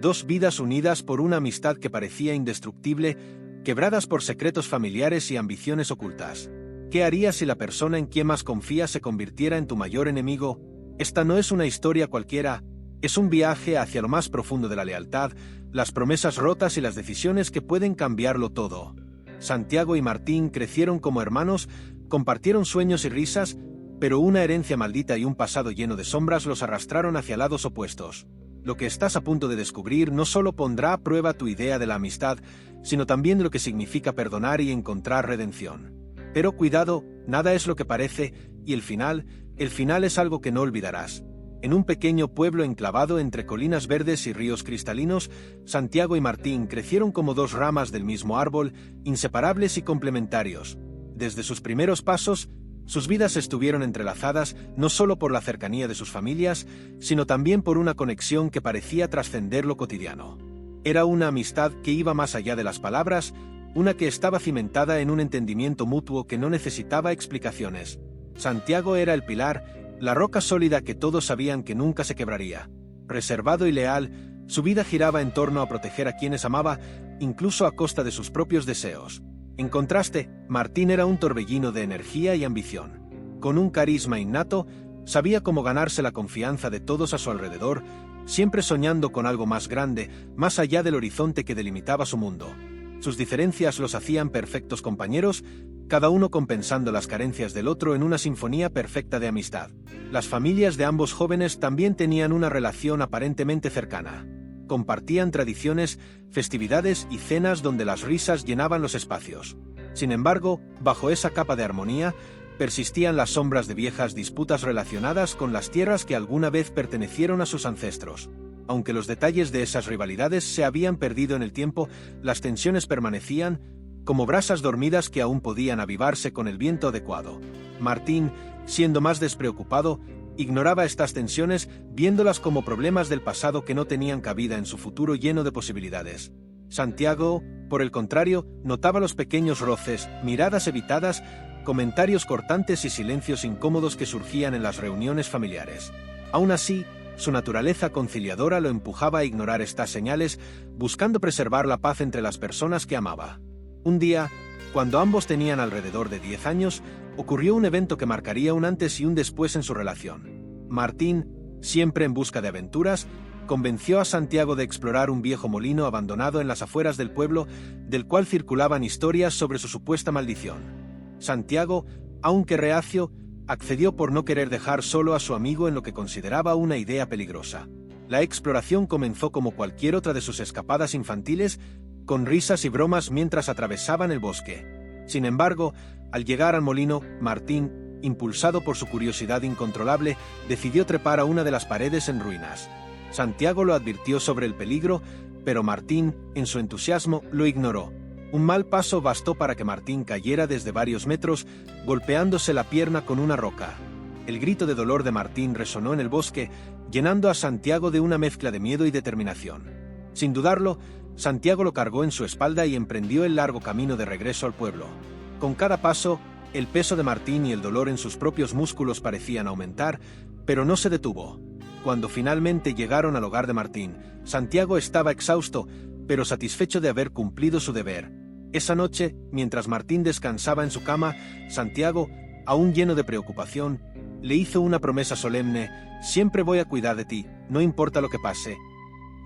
dos vidas unidas por una amistad que parecía indestructible, quebradas por secretos familiares y ambiciones ocultas. ¿Qué harías si la persona en quien más confías se convirtiera en tu mayor enemigo? Esta no es una historia cualquiera, es un viaje hacia lo más profundo de la lealtad, las promesas rotas y las decisiones que pueden cambiarlo todo. Santiago y Martín crecieron como hermanos, compartieron sueños y risas, pero una herencia maldita y un pasado lleno de sombras los arrastraron hacia lados opuestos. Lo que estás a punto de descubrir no solo pondrá a prueba tu idea de la amistad, sino también de lo que significa perdonar y encontrar redención. Pero cuidado, nada es lo que parece, y el final es algo que no olvidarás. En un pequeño pueblo enclavado entre colinas verdes y ríos cristalinos, Santiago y Martín crecieron como dos ramas del mismo árbol, inseparables y complementarios. Desde sus primeros pasos, sus vidas estuvieron entrelazadas no solo por la cercanía de sus familias, sino también por una conexión que parecía trascender lo cotidiano. Era una amistad que iba más allá de las palabras, una que estaba cimentada en un entendimiento mutuo que no necesitaba explicaciones. Santiago era el pilar, la roca sólida que todos sabían que nunca se quebraría. Reservado y leal, su vida giraba en torno a proteger a quienes amaba, incluso a costa de sus propios deseos. En contraste, Martín era un torbellino de energía y ambición. Con un carisma innato, sabía cómo ganarse la confianza de todos a su alrededor, siempre soñando con algo más grande, más allá del horizonte que delimitaba su mundo. Sus diferencias los hacían perfectos compañeros, cada uno compensando las carencias del otro en una sinfonía perfecta de amistad. Las familias de ambos jóvenes también tenían una relación aparentemente cercana. Compartían tradiciones, festividades y cenas donde las risas llenaban los espacios. Sin embargo, bajo esa capa de armonía, persistían las sombras de viejas disputas relacionadas con las tierras que alguna vez pertenecieron a sus ancestros. Aunque los detalles de esas rivalidades se habían perdido en el tiempo, las tensiones permanecían, como brasas dormidas que aún podían avivarse con el viento adecuado. Martín, siendo más despreocupado, ignoraba estas tensiones, viéndolas como problemas del pasado que no tenían cabida en su futuro lleno de posibilidades. Santiago, por el contrario, notaba los pequeños roces, miradas evitadas, comentarios cortantes y silencios incómodos que surgían en las reuniones familiares. Aún así, su naturaleza conciliadora lo empujaba a ignorar estas señales, buscando preservar la paz entre las personas que amaba. Un día, cuando ambos tenían alrededor de 10 años, ocurrió un evento que marcaría un antes y un después en su relación. Martín, siempre en busca de aventuras, convenció a Santiago de explorar un viejo molino abandonado en las afueras del pueblo, del cual circulaban historias sobre su supuesta maldición. Santiago, aunque reacio, accedió por no querer dejar solo a su amigo en lo que consideraba una idea peligrosa. La exploración comenzó como cualquier otra de sus escapadas infantiles, con risas y bromas mientras atravesaban el bosque. Sin embargo, al llegar al molino, Martín, impulsado por su curiosidad incontrolable, decidió trepar a una de las paredes en ruinas. Santiago lo advirtió sobre el peligro, pero Martín, en su entusiasmo, lo ignoró. Un mal paso bastó para que Martín cayera desde varios metros, golpeándose la pierna con una roca. El grito de dolor de Martín resonó en el bosque, llenando a Santiago de una mezcla de miedo y determinación. Sin dudarlo, Santiago lo cargó en su espalda y emprendió el largo camino de regreso al pueblo. Con cada paso, el peso de Martín y el dolor en sus propios músculos parecían aumentar, pero no se detuvo. Cuando finalmente llegaron al hogar de Martín, Santiago estaba exhausto, pero satisfecho de haber cumplido su deber. Esa noche, mientras Martín descansaba en su cama, Santiago, aún lleno de preocupación, le hizo una promesa solemne: «Siempre voy a cuidar de ti, no importa lo que pase».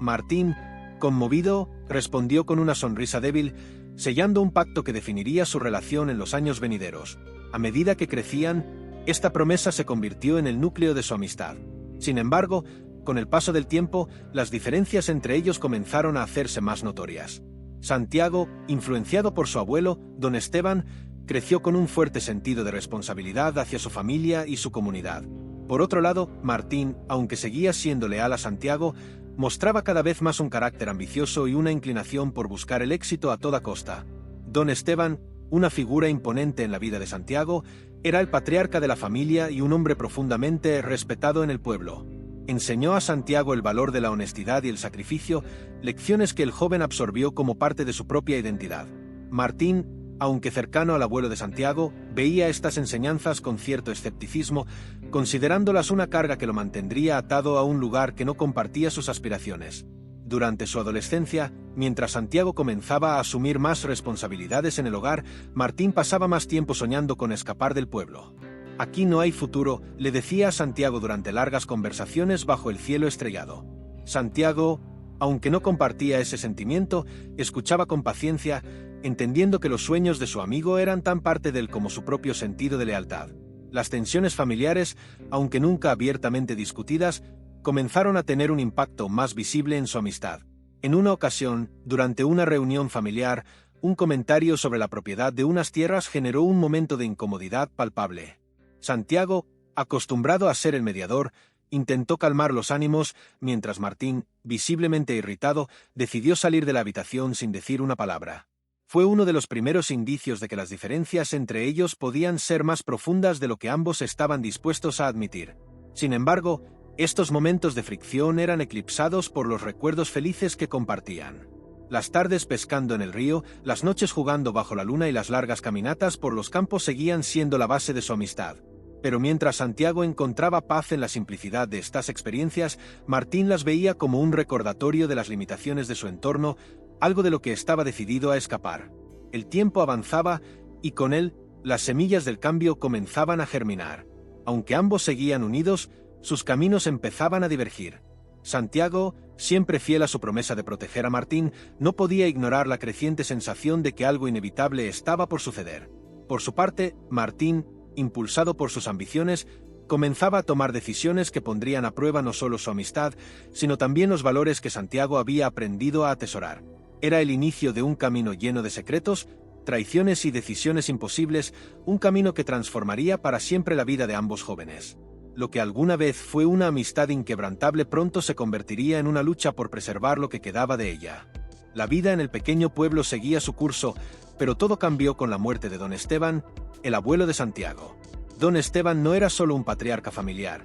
Martín, conmovido, respondió con una sonrisa débil, sellando un pacto que definiría su relación en los años venideros. A medida que crecían, esta promesa se convirtió en el núcleo de su amistad. Sin embargo, con el paso del tiempo, las diferencias entre ellos comenzaron a hacerse más notorias. Santiago, influenciado por su abuelo, don Esteban, creció con un fuerte sentido de responsabilidad hacia su familia y su comunidad. Por otro lado, Martín, aunque seguía siendo leal a Santiago, mostraba cada vez más un carácter ambicioso y una inclinación por buscar el éxito a toda costa. Don Esteban, una figura imponente en la vida de Santiago, era el patriarca de la familia y un hombre profundamente respetado en el pueblo. Enseñó a Santiago el valor de la honestidad y el sacrificio, lecciones que el joven absorbió como parte de su propia identidad. Martín, aunque cercano al abuelo de Santiago, veía estas enseñanzas con cierto escepticismo, considerándolas una carga que lo mantendría atado a un lugar que no compartía sus aspiraciones. Durante su adolescencia, mientras Santiago comenzaba a asumir más responsabilidades en el hogar, Martín pasaba más tiempo soñando con escapar del pueblo. Aquí no hay futuro, le decía a Santiago durante largas conversaciones bajo el cielo estrellado. Santiago, aunque no compartía ese sentimiento, escuchaba con paciencia, entendiendo que los sueños de su amigo eran tan parte de él como su propio sentido de lealtad. Las tensiones familiares, aunque nunca abiertamente discutidas, comenzaron a tener un impacto más visible en su amistad. En una ocasión, durante una reunión familiar, un comentario sobre la propiedad de unas tierras generó un momento de incomodidad palpable. Santiago, acostumbrado a ser el mediador, intentó calmar los ánimos, mientras Martín, visiblemente irritado, decidió salir de la habitación sin decir una palabra. Fue uno de los primeros indicios de que las diferencias entre ellos podían ser más profundas de lo que ambos estaban dispuestos a admitir. Sin embargo, estos momentos de fricción eran eclipsados por los recuerdos felices que compartían. Las tardes pescando en el río, las noches jugando bajo la luna y las largas caminatas por los campos seguían siendo la base de su amistad. Pero mientras Santiago encontraba paz en la simplicidad de estas experiencias, Martín las veía como un recordatorio de las limitaciones de su entorno, algo de lo que estaba decidido a escapar. El tiempo avanzaba, y con él, las semillas del cambio comenzaban a germinar. Aunque ambos seguían unidos, sus caminos empezaban a divergir. Santiago, siempre fiel a su promesa de proteger a Martín, no podía ignorar la creciente sensación de que algo inevitable estaba por suceder. Por su parte, Martín, impulsado por sus ambiciones, comenzaba a tomar decisiones que pondrían a prueba no solo su amistad, sino también los valores que Santiago había aprendido a atesorar. Era el inicio de un camino lleno de secretos, traiciones y decisiones imposibles, un camino que transformaría para siempre la vida de ambos jóvenes. Lo que alguna vez fue una amistad inquebrantable pronto se convertiría en una lucha por preservar lo que quedaba de ella. La vida en el pequeño pueblo seguía su curso, pero todo cambió con la muerte de don Esteban, el abuelo de Santiago. Don Esteban no era solo un patriarca familiar.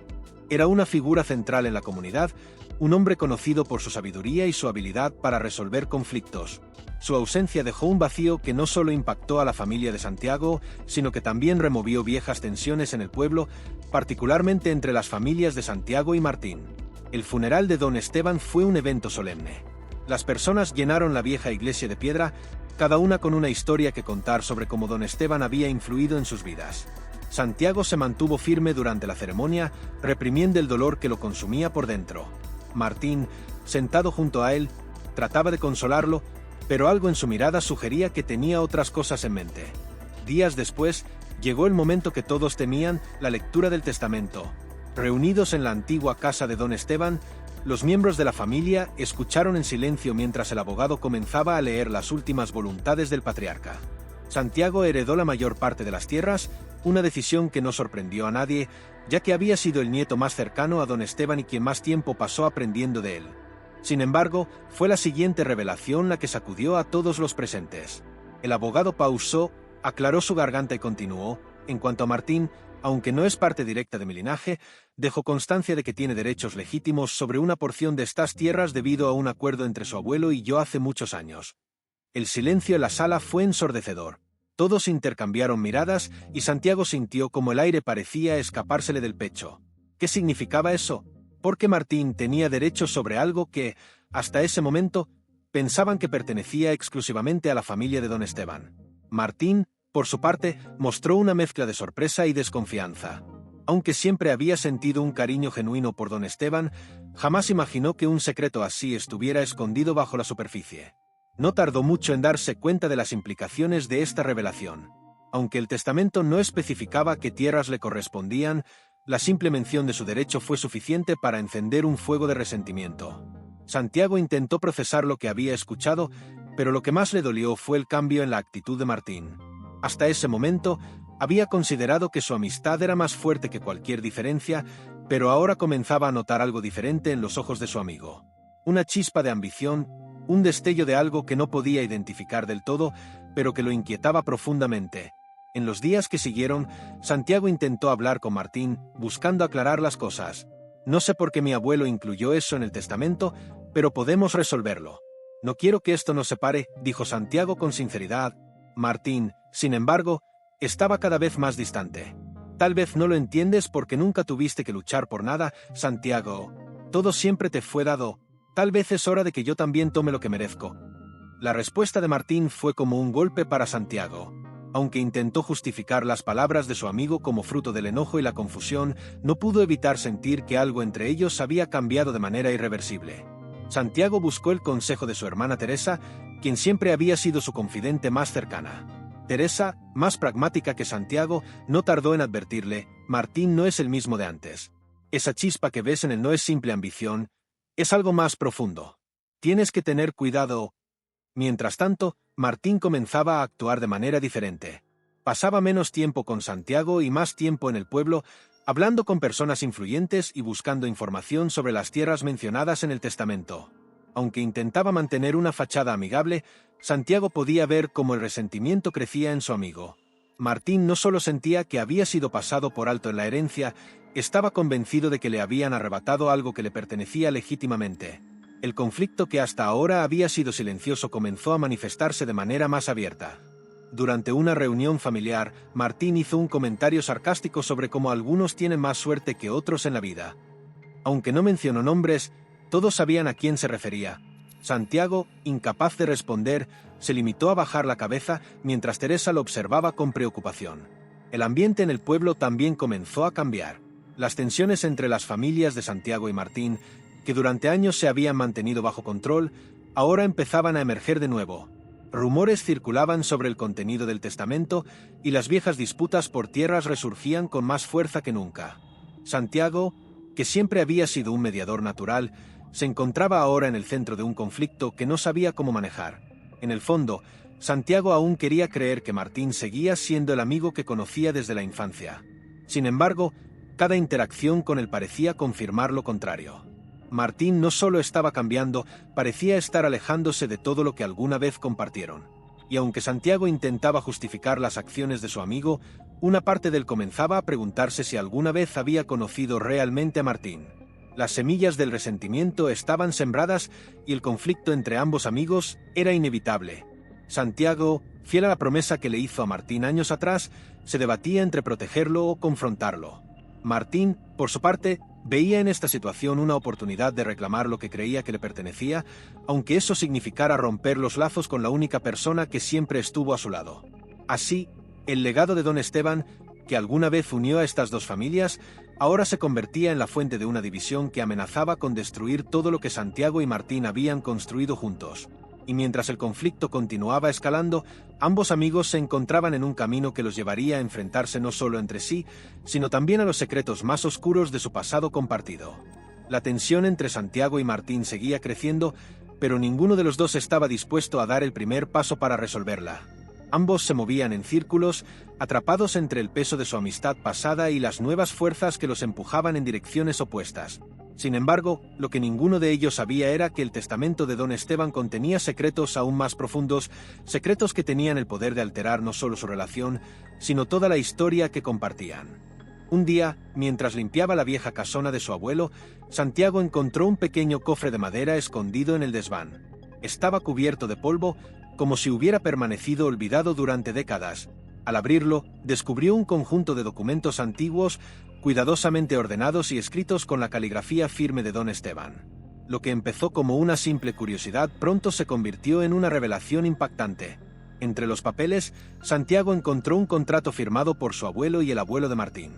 Era una figura central en la comunidad, un hombre conocido por su sabiduría y su habilidad para resolver conflictos. Su ausencia dejó un vacío que no solo impactó a la familia de Santiago, sino que también removió viejas tensiones en el pueblo, particularmente entre las familias de Santiago y Martín. El funeral de don Esteban fue un evento solemne. Las personas llenaron la vieja iglesia de piedra, cada una con una historia que contar sobre cómo don Esteban había influido en sus vidas. Santiago se mantuvo firme durante la ceremonia, reprimiendo el dolor que lo consumía por dentro. Martín, sentado junto a él, trataba de consolarlo, pero algo en su mirada sugería que tenía otras cosas en mente. Días después, llegó el momento que todos temían, la lectura del testamento. Reunidos en la antigua casa de don Esteban, los miembros de la familia escucharon en silencio mientras el abogado comenzaba a leer las últimas voluntades del patriarca. Santiago heredó la mayor parte de las tierras, una decisión que no sorprendió a nadie, ya que había sido el nieto más cercano a don Esteban y quien más tiempo pasó aprendiendo de él. Sin embargo, fue la siguiente revelación la que sacudió a todos los presentes. El abogado pausó, aclaró su garganta y continuó: en cuanto a Martín, aunque no es parte directa de mi linaje, dejo constancia de que tiene derechos legítimos sobre una porción de estas tierras debido a un acuerdo entre su abuelo y yo hace muchos años. El silencio en la sala fue ensordecedor. Todos intercambiaron miradas y Santiago sintió como el aire parecía escapársele del pecho. ¿Qué significaba eso? Porque Martín tenía derechos sobre algo que, hasta ese momento, pensaban que pertenecía exclusivamente a la familia de don Esteban. Martín, por su parte, mostró una mezcla de sorpresa y desconfianza. Aunque siempre había sentido un cariño genuino por don Esteban, jamás imaginó que un secreto así estuviera escondido bajo la superficie. No tardó mucho en darse cuenta de las implicaciones de esta revelación. Aunque el testamento no especificaba qué tierras le correspondían, la simple mención de su derecho fue suficiente para encender un fuego de resentimiento. Santiago intentó procesar lo que había escuchado, pero lo que más le dolió fue el cambio en la actitud de Martín. Hasta ese momento, había considerado que su amistad era más fuerte que cualquier diferencia, pero ahora comenzaba a notar algo diferente en los ojos de su amigo. Una chispa de ambición, un destello de algo que no podía identificar del todo, pero que lo inquietaba profundamente. En los días que siguieron, Santiago intentó hablar con Martín, buscando aclarar las cosas. No sé por qué mi abuelo incluyó eso en el testamento, pero podemos resolverlo. No quiero que esto nos separe, dijo Santiago con sinceridad. Martín, sin embargo, estaba cada vez más distante. Tal vez no lo entiendes porque nunca tuviste que luchar por nada, Santiago. Todo siempre te fue dado. Tal vez es hora de que yo también tome lo que merezco. La respuesta de Martín fue como un golpe para Santiago. Aunque intentó justificar las palabras de su amigo como fruto del enojo y la confusión, no pudo evitar sentir que algo entre ellos había cambiado de manera irreversible. Santiago buscó el consejo de su hermana Teresa, quien siempre había sido su confidente más cercana. Teresa, más pragmática que Santiago, no tardó en advertirle: Martín no es el mismo de antes. Esa chispa que ves en él no es simple ambición, es algo más profundo. Tienes que tener cuidado. Mientras tanto, Martín comenzaba a actuar de manera diferente. Pasaba menos tiempo con Santiago y más tiempo en el pueblo, hablando con personas influyentes y buscando información sobre las tierras mencionadas en el testamento. Aunque intentaba mantener una fachada amigable, Santiago podía ver cómo el resentimiento crecía en su amigo. Martín no solo sentía que había sido pasado por alto en la herencia, estaba convencido de que le habían arrebatado algo que le pertenecía legítimamente. El conflicto que hasta ahora había sido silencioso comenzó a manifestarse de manera más abierta. Durante una reunión familiar, Martín hizo un comentario sarcástico sobre cómo algunos tienen más suerte que otros en la vida. Aunque no mencionó nombres, todos sabían a quién se refería. Santiago, incapaz de responder, se limitó a bajar la cabeza mientras Teresa lo observaba con preocupación. El ambiente en el pueblo también comenzó a cambiar. Las tensiones entre las familias de Santiago y Martín, que durante años se habían mantenido bajo control, ahora empezaban a emerger de nuevo. Rumores circulaban sobre el contenido del testamento y las viejas disputas por tierras resurgían con más fuerza que nunca. Santiago, que siempre había sido un mediador natural, se encontraba ahora en el centro de un conflicto que no sabía cómo manejar. En el fondo, Santiago aún quería creer que Martín seguía siendo el amigo que conocía desde la infancia. Sin embargo, cada interacción con él parecía confirmar lo contrario. Martín no solo estaba cambiando, parecía estar alejándose de todo lo que alguna vez compartieron. Y aunque Santiago intentaba justificar las acciones de su amigo, una parte de él comenzaba a preguntarse si alguna vez había conocido realmente a Martín. Las semillas del resentimiento estaban sembradas y el conflicto entre ambos amigos era inevitable. Santiago, fiel a la promesa que le hizo a Martín años atrás, se debatía entre protegerlo o confrontarlo. Martín, por su parte, veía en esta situación una oportunidad de reclamar lo que creía que le pertenecía, aunque eso significara romper los lazos con la única persona que siempre estuvo a su lado. Así, el legado de Don Esteban, que alguna vez unió a estas dos familias, ahora se convertía en la fuente de una división que amenazaba con destruir todo lo que Santiago y Martín habían construido juntos. Y mientras el conflicto continuaba escalando, ambos amigos se encontraban en un camino que los llevaría a enfrentarse no solo entre sí, sino también a los secretos más oscuros de su pasado compartido. La tensión entre Santiago y Martín seguía creciendo, pero ninguno de los dos estaba dispuesto a dar el primer paso para resolverla. Ambos se movían en círculos, atrapados entre el peso de su amistad pasada y las nuevas fuerzas que los empujaban en direcciones opuestas. Sin embargo, lo que ninguno de ellos sabía era que el testamento de Don Esteban contenía secretos aún más profundos, secretos que tenían el poder de alterar no solo su relación, sino toda la historia que compartían. Un día, mientras limpiaba la vieja casona de su abuelo, Santiago encontró un pequeño cofre de madera escondido en el desván. Estaba cubierto de polvo, como si hubiera permanecido olvidado durante décadas. Al abrirlo, descubrió un conjunto de documentos antiguos, cuidadosamente ordenados y escritos con la caligrafía firme de Don Esteban. Lo que empezó como una simple curiosidad pronto se convirtió en una revelación impactante. Entre los papeles, Santiago encontró un contrato firmado por su abuelo y el abuelo de Martín.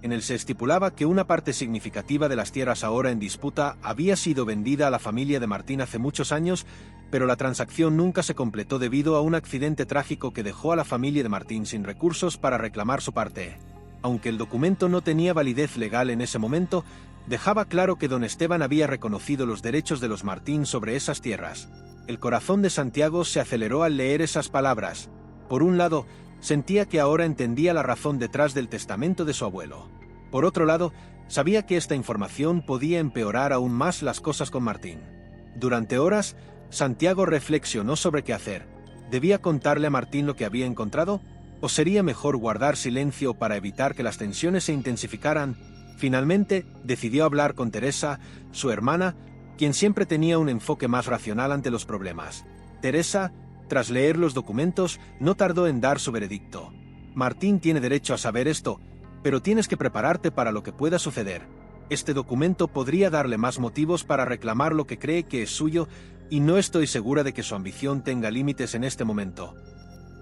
En él se estipulaba que una parte significativa de las tierras ahora en disputa había sido vendida a la familia de Martín hace muchos años, pero la transacción nunca se completó debido a un accidente trágico que dejó a la familia de Martín sin recursos para reclamar su parte. Aunque el documento no tenía validez legal en ese momento, dejaba claro que Don Esteban había reconocido los derechos de los Martín sobre esas tierras. El corazón de Santiago se aceleró al leer esas palabras. Por un lado, sentía que ahora entendía la razón detrás del testamento de su abuelo. Por otro lado, sabía que esta información podía empeorar aún más las cosas con Martín. Durante horas, Santiago reflexionó sobre qué hacer. ¿Debía contarle a Martín lo que había encontrado? ¿O sería mejor guardar silencio para evitar que las tensiones se intensificaran? Finalmente, decidió hablar con Teresa, su hermana, quien siempre tenía un enfoque más racional ante los problemas. Teresa, tras leer los documentos, no tardó en dar su veredicto. Martín tiene derecho a saber esto, pero tienes que prepararte para lo que pueda suceder. Este documento podría darle más motivos para reclamar lo que cree que es suyo, y no estoy segura de que su ambición tenga límites en este momento.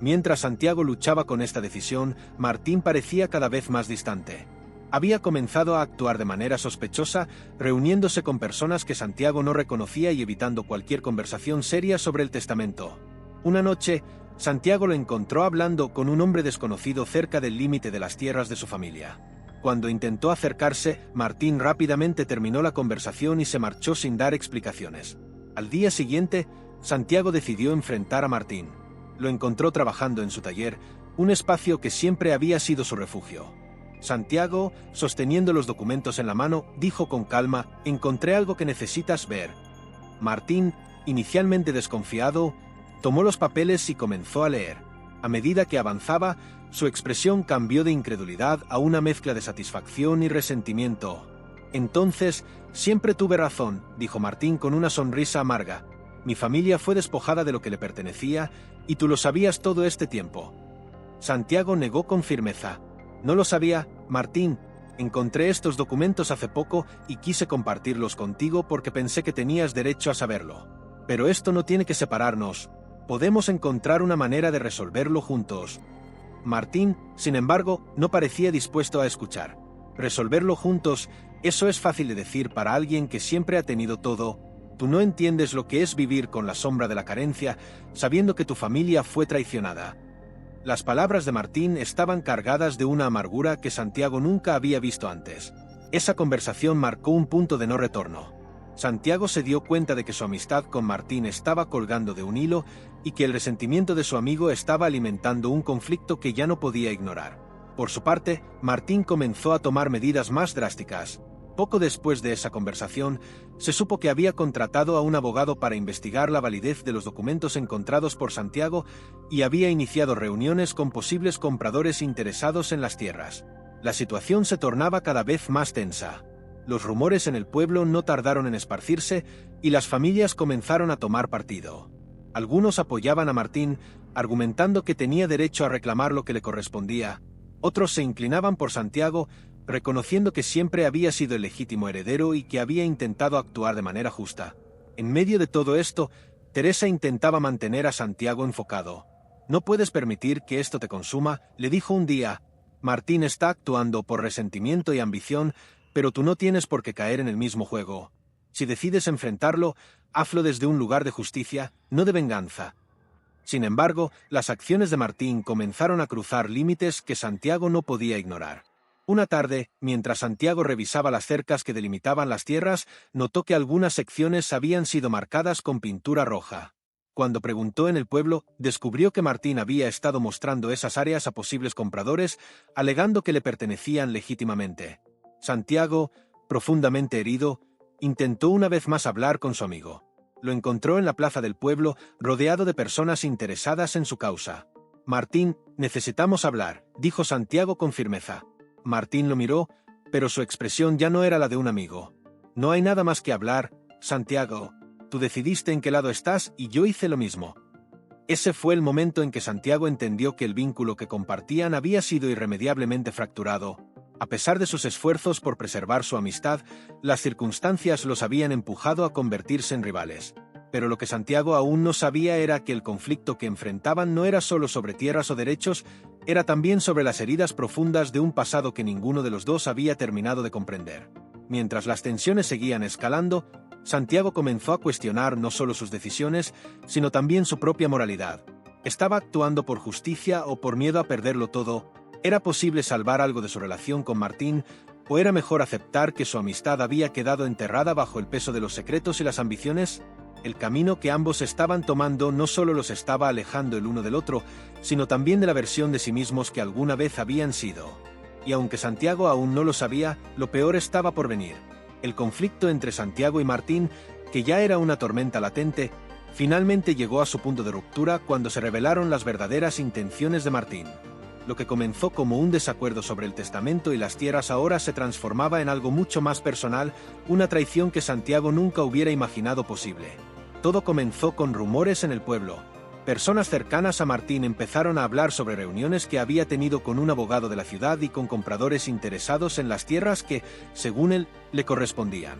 Mientras Santiago luchaba con esta decisión, Martín parecía cada vez más distante. Había comenzado a actuar de manera sospechosa, reuniéndose con personas que Santiago no reconocía y evitando cualquier conversación seria sobre el testamento. Una noche, Santiago lo encontró hablando con un hombre desconocido cerca del límite de las tierras de su familia. Cuando intentó acercarse, Martín rápidamente terminó la conversación y se marchó sin dar explicaciones. Al día siguiente, Santiago decidió enfrentar a Martín. Lo encontró trabajando en su taller, un espacio que siempre había sido su refugio. Santiago, sosteniendo los documentos en la mano, dijo con calma: «Encontré algo que necesitas ver». Martín, inicialmente desconfiado, tomó los papeles y comenzó a leer. A medida que avanzaba, su expresión cambió de incredulidad a una mezcla de satisfacción y resentimiento. «Entonces, siempre tuve razón», dijo Martín con una sonrisa amarga. «Mi familia fue despojada de lo que le pertenecía, y tú lo sabías todo este tiempo». Santiago negó con firmeza. «No lo sabía, Martín. Encontré estos documentos hace poco y quise compartirlos contigo porque pensé que tenías derecho a saberlo. Pero esto no tiene que separarnos. Podemos encontrar una manera de resolverlo juntos». Martín, sin embargo, no parecía dispuesto a escuchar. «Resolverlo juntos, eso es fácil de decir para alguien que siempre ha tenido todo. Tú no entiendes lo que es vivir con la sombra de la carencia, sabiendo que tu familia fue traicionada». Las palabras de Martín estaban cargadas de una amargura que Santiago nunca había visto antes. Esa conversación marcó un punto de no retorno. Santiago se dio cuenta de que su amistad con Martín estaba colgando de un hilo y que el resentimiento de su amigo estaba alimentando un conflicto que ya no podía ignorar. Por su parte, Martín comenzó a tomar medidas más drásticas. Poco después de esa conversación, se supo que había contratado a un abogado para investigar la validez de los documentos encontrados por Santiago y había iniciado reuniones con posibles compradores interesados en las tierras. La situación se tornaba cada vez más tensa. Los rumores en el pueblo no tardaron en esparcirse y las familias comenzaron a tomar partido. Algunos apoyaban a Martín, argumentando que tenía derecho a reclamar lo que le correspondía. Otros se inclinaban por Santiago, reconociendo que siempre había sido el legítimo heredero y que había intentado actuar de manera justa. En medio de todo esto, Teresa intentaba mantener a Santiago enfocado. «No puedes permitir que esto te consuma», le dijo un día. «Martín está actuando por resentimiento y ambición, pero tú no tienes por qué caer en el mismo juego. Si decides enfrentarlo, hazlo desde un lugar de justicia, no de venganza». Sin embargo, las acciones de Martín comenzaron a cruzar límites que Santiago no podía ignorar. Una tarde, mientras Santiago revisaba las cercas que delimitaban las tierras, notó que algunas secciones habían sido marcadas con pintura roja. Cuando preguntó en el pueblo, descubrió que Martín había estado mostrando esas áreas a posibles compradores, alegando que le pertenecían legítimamente. Santiago, profundamente herido, intentó una vez más hablar con su amigo. Lo encontró en la plaza del pueblo, rodeado de personas interesadas en su causa. «Martín, necesitamos hablar», dijo Santiago con firmeza. Martín lo miró, pero su expresión ya no era la de un amigo. «No hay nada más que hablar, Santiago. Tú decidiste en qué lado estás y yo hice lo mismo». Ese fue el momento en que Santiago entendió que el vínculo que compartían había sido irremediablemente fracturado. A pesar de sus esfuerzos por preservar su amistad, las circunstancias los habían empujado a convertirse en rivales. Pero lo que Santiago aún no sabía era que el conflicto que enfrentaban no era solo sobre tierras o derechos, era también sobre las heridas profundas de un pasado que ninguno de los dos había terminado de comprender. Mientras las tensiones seguían escalando, Santiago comenzó a cuestionar no solo sus decisiones, sino también su propia moralidad. ¿Estaba actuando por justicia o por miedo a perderlo todo? ¿Era posible salvar algo de su relación con Martín, o era mejor aceptar que su amistad había quedado enterrada bajo el peso de los secretos y las ambiciones? El camino que ambos estaban tomando no solo los estaba alejando el uno del otro, sino también de la versión de sí mismos que alguna vez habían sido. Y aunque Santiago aún no lo sabía, lo peor estaba por venir. El conflicto entre Santiago y Martín, que ya era una tormenta latente, finalmente llegó a su punto de ruptura cuando se revelaron las verdaderas intenciones de Martín. Lo que comenzó como un desacuerdo sobre el testamento y las tierras ahora se transformaba en algo mucho más personal, una traición que Santiago nunca hubiera imaginado posible. Todo comenzó con rumores en el pueblo. Personas cercanas a Martín empezaron a hablar sobre reuniones que había tenido con un abogado de la ciudad y con compradores interesados en las tierras que, según él, le correspondían.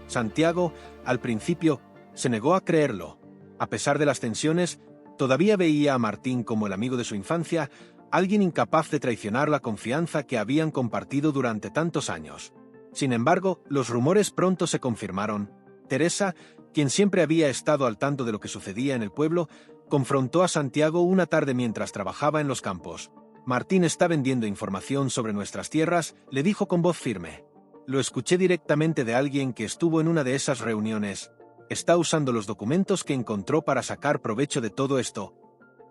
Santiago, al principio, se negó a creerlo. A pesar de las tensiones, todavía veía a Martín como el amigo de su infancia, alguien incapaz de traicionar la confianza que habían compartido durante tantos años. Sin embargo, los rumores pronto se confirmaron. Teresa, quien siempre había estado al tanto de lo que sucedía en el pueblo, confrontó a Santiago una tarde mientras trabajaba en los campos. Martín está vendiendo información sobre nuestras tierras, le dijo con voz firme. Lo escuché directamente de alguien que estuvo en una de esas reuniones. Está usando los documentos que encontró para sacar provecho de todo esto.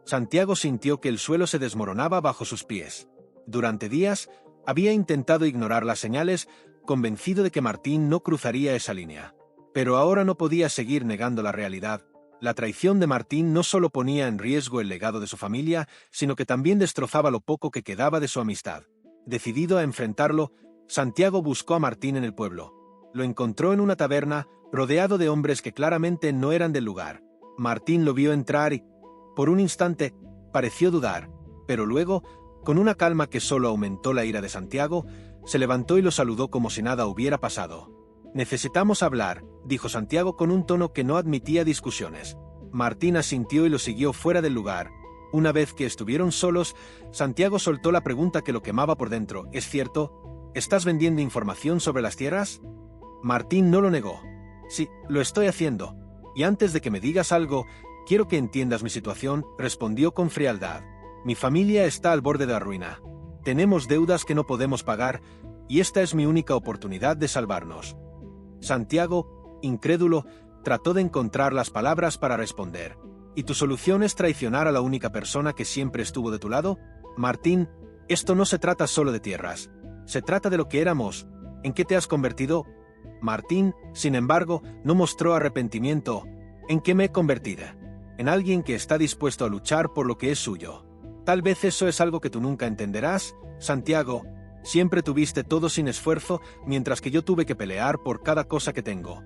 Santiago sintió que el suelo se desmoronaba bajo sus pies. Durante días, había intentado ignorar las señales, convencido de que Martín no cruzaría esa línea. Pero ahora no podía seguir negando la realidad. La traición de Martín no solo ponía en riesgo el legado de su familia, sino que también destrozaba lo poco que quedaba de su amistad. Decidido a enfrentarlo, Santiago buscó a Martín en el pueblo. Lo encontró en una taberna, rodeado de hombres que claramente no eran del lugar. Martín lo vio entrar y, por un instante, pareció dudar, pero luego, con una calma que solo aumentó la ira de Santiago, se levantó y lo saludó como si nada hubiera pasado. «Necesitamos hablar», dijo Santiago con un tono que no admitía discusiones. Martín asintió y lo siguió fuera del lugar. Una vez que estuvieron solos, Santiago soltó la pregunta que lo quemaba por dentro. «¿Es cierto? ¿Estás vendiendo información sobre las tierras?» Martín no lo negó. «Sí, lo estoy haciendo. Y antes de que me digas algo, quiero que entiendas mi situación», respondió con frialdad. «Mi familia está al borde de la ruina. Tenemos deudas que no podemos pagar, y esta es mi única oportunidad de salvarnos». Santiago, incrédulo, trató de encontrar las palabras para responder. «¿Y tu solución es traicionar a la única persona que siempre estuvo de tu lado?» «Martín, esto no se trata solo de tierras. Se trata de lo que éramos. ¿En qué te has convertido?» Martín, sin embargo, no mostró arrepentimiento. «¿En qué me he convertido? En alguien que está dispuesto a luchar por lo que es suyo. Tal vez eso es algo que tú nunca entenderás, Santiago. Siempre tuviste todo sin esfuerzo, mientras que yo tuve que pelear por cada cosa que tengo».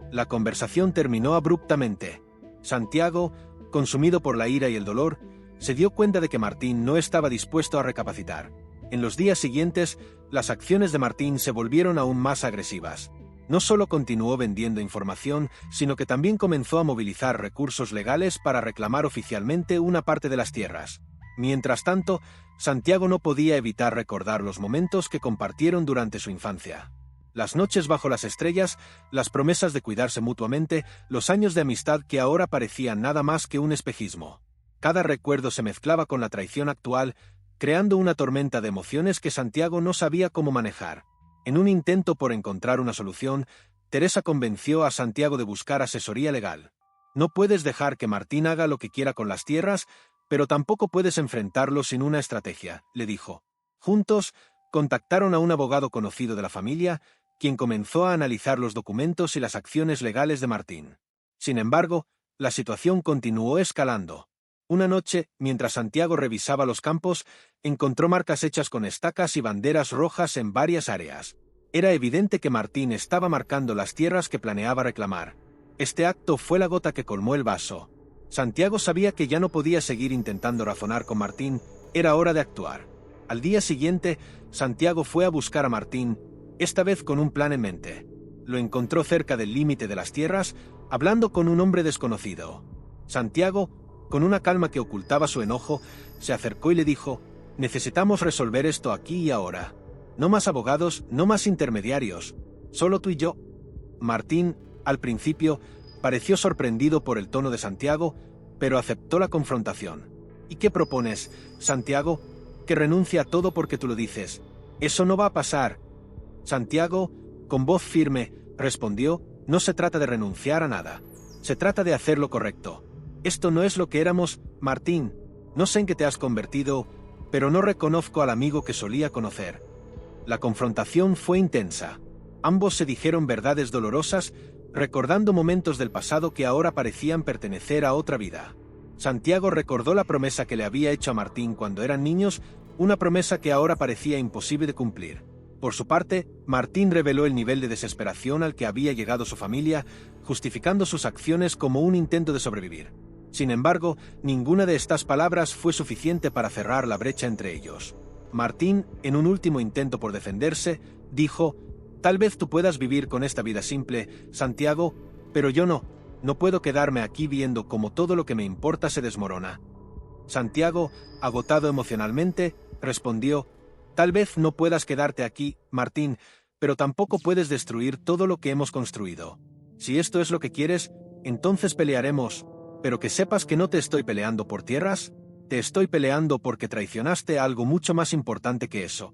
La conversación terminó abruptamente. Santiago, consumido por la ira y el dolor, se dio cuenta de que Martín no estaba dispuesto a recapacitar. En los días siguientes, las acciones de Martín se volvieron aún más agresivas. No solo continuó vendiendo información, sino que también comenzó a movilizar recursos legales para reclamar oficialmente una parte de las tierras. Mientras tanto, Santiago no podía evitar recordar los momentos que compartieron durante su infancia. Las noches bajo las estrellas, las promesas de cuidarse mutuamente, los años de amistad que ahora parecían nada más que un espejismo. Cada recuerdo se mezclaba con la traición actual, creando una tormenta de emociones que Santiago no sabía cómo manejar. En un intento por encontrar una solución, Teresa convenció a Santiago de buscar asesoría legal. «No puedes dejar que Martín haga lo que quiera con las tierras, pero tampoco puedes enfrentarlo sin una estrategia», le dijo. Juntos, contactaron a un abogado conocido de la familia, quien comenzó a analizar los documentos y las acciones legales de Martín. Sin embargo, la situación continuó escalando. Una noche, mientras Santiago revisaba los campos, encontró marcas hechas con estacas y banderas rojas en varias áreas. Era evidente que Martín estaba marcando las tierras que planeaba reclamar. Este acto fue la gota que colmó el vaso. Santiago sabía que ya no podía seguir intentando razonar con Martín, era hora de actuar. Al día siguiente, Santiago fue a buscar a Martín, esta vez con un plan en mente. Lo encontró cerca del límite de las tierras, hablando con un hombre desconocido. Santiago, con una calma que ocultaba su enojo, se acercó y le dijo: «Necesitamos resolver esto aquí y ahora. No más abogados, no más intermediarios, solo tú y yo». Martín, al principio, pareció sorprendido por el tono de Santiago, pero aceptó la confrontación. «¿Y qué propones, Santiago? Que renuncie a todo porque tú lo dices. Eso no va a pasar». Santiago, con voz firme, respondió: «No se trata de renunciar a nada. Se trata de hacer lo correcto. Esto no es lo que éramos, Martín. No sé en qué te has convertido, pero no reconozco al amigo que solía conocer». La confrontación fue intensa. Ambos se dijeron verdades dolorosas, recordando momentos del pasado que ahora parecían pertenecer a otra vida. Santiago recordó la promesa que le había hecho a Martín cuando eran niños, una promesa que ahora parecía imposible de cumplir. Por su parte, Martín reveló el nivel de desesperación al que había llegado su familia, justificando sus acciones como un intento de sobrevivir. Sin embargo, ninguna de estas palabras fue suficiente para cerrar la brecha entre ellos. Martín, en un último intento por defenderse, dijo: «Tal vez tú puedas vivir con esta vida simple, Santiago, pero yo no. No puedo quedarme aquí viendo cómo todo lo que me importa se desmorona». Santiago, agotado emocionalmente, respondió: «Tal vez no puedas quedarte aquí, Martín, pero tampoco puedes destruir todo lo que hemos construido. Si esto es lo que quieres, entonces pelearemos, pero que sepas que no te estoy peleando por tierras, te estoy peleando porque traicionaste algo mucho más importante que eso».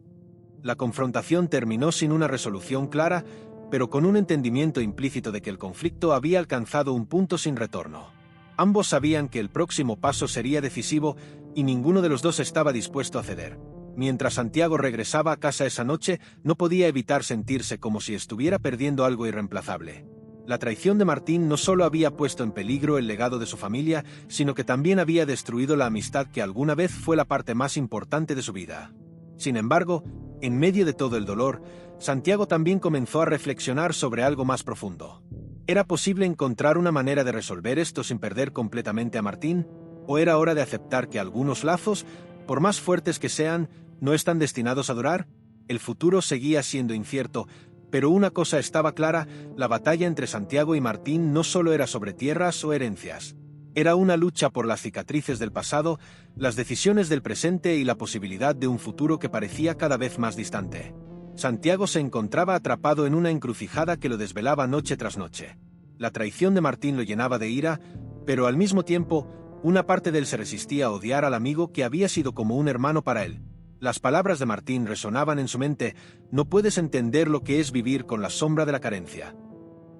La confrontación terminó sin una resolución clara, pero con un entendimiento implícito de que el conflicto había alcanzado un punto sin retorno. Ambos sabían que el próximo paso sería decisivo y ninguno de los dos estaba dispuesto a ceder. Mientras Santiago regresaba a casa esa noche, no podía evitar sentirse como si estuviera perdiendo algo irreemplazable. La traición de Martín no solo había puesto en peligro el legado de su familia, sino que también había destruido la amistad que alguna vez fue la parte más importante de su vida. Sin embargo, en medio de todo el dolor, Santiago también comenzó a reflexionar sobre algo más profundo. ¿Era posible encontrar una manera de resolver esto sin perder completamente a Martín? ¿O era hora de aceptar que algunos lazos, por más fuertes que sean, no están destinados a durar? El futuro seguía siendo incierto, pero una cosa estaba clara: la batalla entre Santiago y Martín no solo era sobre tierras o herencias. Era una lucha por las cicatrices del pasado, las decisiones del presente y la posibilidad de un futuro que parecía cada vez más distante. Santiago se encontraba atrapado en una encrucijada que lo desvelaba noche tras noche. La traición de Martín lo llenaba de ira, pero al mismo tiempo, una parte de él se resistía a odiar al amigo que había sido como un hermano para él. Las palabras de Martín resonaban en su mente: «No puedes entender lo que es vivir con la sombra de la carencia».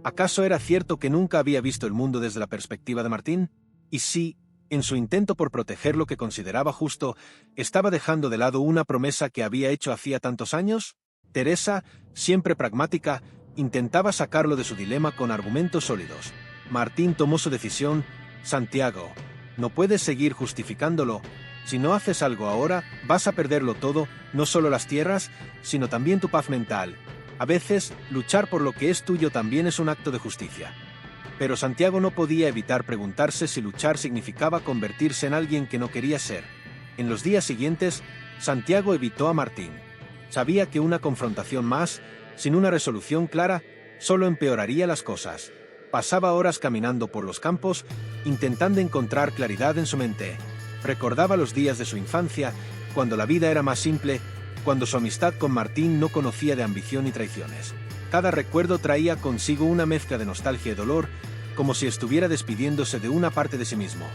¿Acaso era cierto que nunca había visto el mundo desde la perspectiva de Martín? Y sí, en su intento por proteger lo que consideraba justo, ¿estaba dejando de lado una promesa que había hecho hacía tantos años? Teresa, siempre pragmática, intentaba sacarlo de su dilema con argumentos sólidos. Martín tomó su decisión: «Santiago, no puedes seguir justificándolo. Si no haces algo ahora, vas a perderlo todo, no solo las tierras, sino también tu paz mental. A veces, luchar por lo que es tuyo también es un acto de justicia». Pero Santiago no podía evitar preguntarse si luchar significaba convertirse en alguien que no quería ser. En los días siguientes, Santiago evitó a Martín. Sabía que una confrontación más, sin una resolución clara, solo empeoraría las cosas. Pasaba horas caminando por los campos, intentando encontrar claridad en su mente. Recordaba los días de su infancia, cuando la vida era más simple, cuando su amistad con Martín no conocía de ambición y traiciones. Cada recuerdo traía consigo una mezcla de nostalgia y dolor, como si estuviera despidiéndose de una parte de sí mismo.